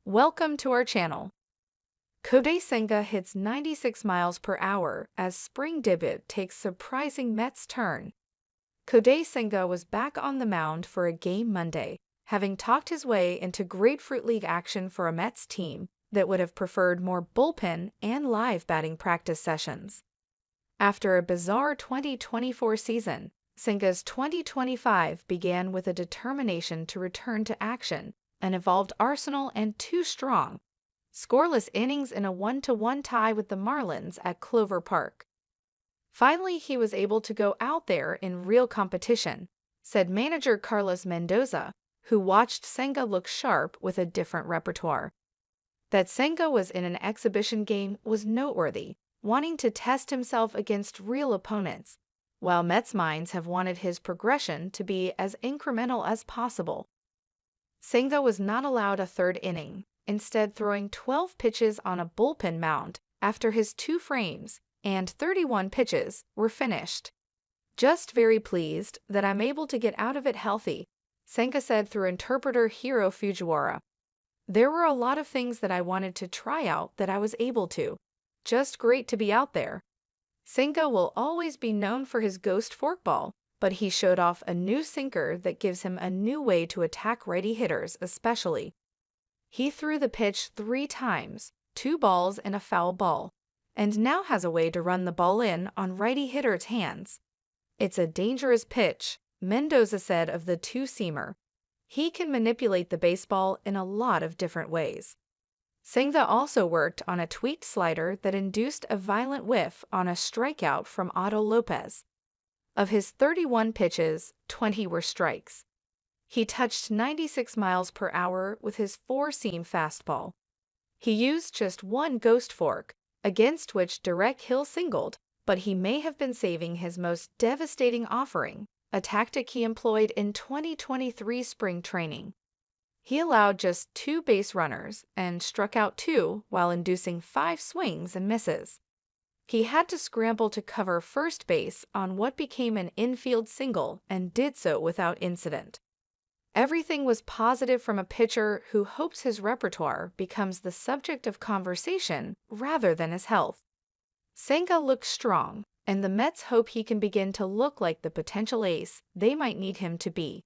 Welcome to our channel. Kodai Senga hits 96 miles per hour as spring debut takes surprising Mets turn. Kodai Senga was back on the mound for a game Monday, having talked his way into Grapefruit League action for a Mets team that would have preferred more bullpen and live batting practice sessions. After a bizarre 2024 season, Senga's 2025 began with a determination to return to action, an evolved arsenal, and two strong, scoreless innings in a 1-1 tie with the Marlins at Clover Park. Finally, he was able to go out there in real competition, said manager Carlos Mendoza, who watched Senga look sharp with a different repertoire. That Senga was in an exhibition game was noteworthy, wanting to test himself against real opponents, while Mets minds have wanted his progression to be as incremental as possible. Senga was not allowed a third inning, instead throwing 12 pitches on a bullpen mound after his 2 frames and 31 pitches were finished. "Just very pleased that I'm able to get out of it healthy," Senga said through interpreter Hiro Fujiwara. "There were a lot of things that I wanted to try out that I was able to. Just great to be out there." Senga will always be known for his ghost forkball, but he showed off a new sinker that gives him a new way to attack righty hitters especially. He threw the pitch 3 times, 2 balls and a foul ball, and now has a way to run the ball in on righty hitters' hands. "It's a dangerous pitch," Mendoza said of the two-seamer. "He can manipulate the baseball in a lot of different ways." Senga also worked on a tweaked slider that induced a violent whiff on a strikeout from Otto Lopez. Of his 31 pitches, 20 were strikes. He touched 96 miles per hour with his 4-seam fastball. He used just one ghost fork, against which Derek Hill singled, but he may have been saving his most devastating offering, a tactic he employed in 2023 spring training. He allowed just 2 base runners and struck out 2 while inducing 5 swings and misses. He had to scramble to cover first base on what became an infield single and did so without incident. Everything was positive from a pitcher who hopes his repertoire becomes the subject of conversation rather than his health. Senga looks strong, and the Mets hope he can begin to look like the potential ace they might need him to be.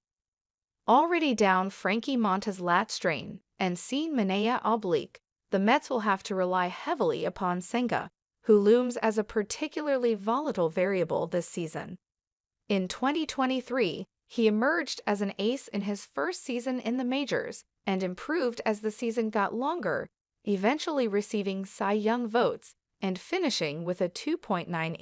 Already down Frankie Montas' lat strain and seen Manaea oblique, the Mets will have to rely heavily upon Senga, who looms as a particularly volatile variable this season. In 2023, he emerged as an ace in his first season in the majors and improved as the season got longer, eventually receiving Cy Young votes and finishing with a 2.98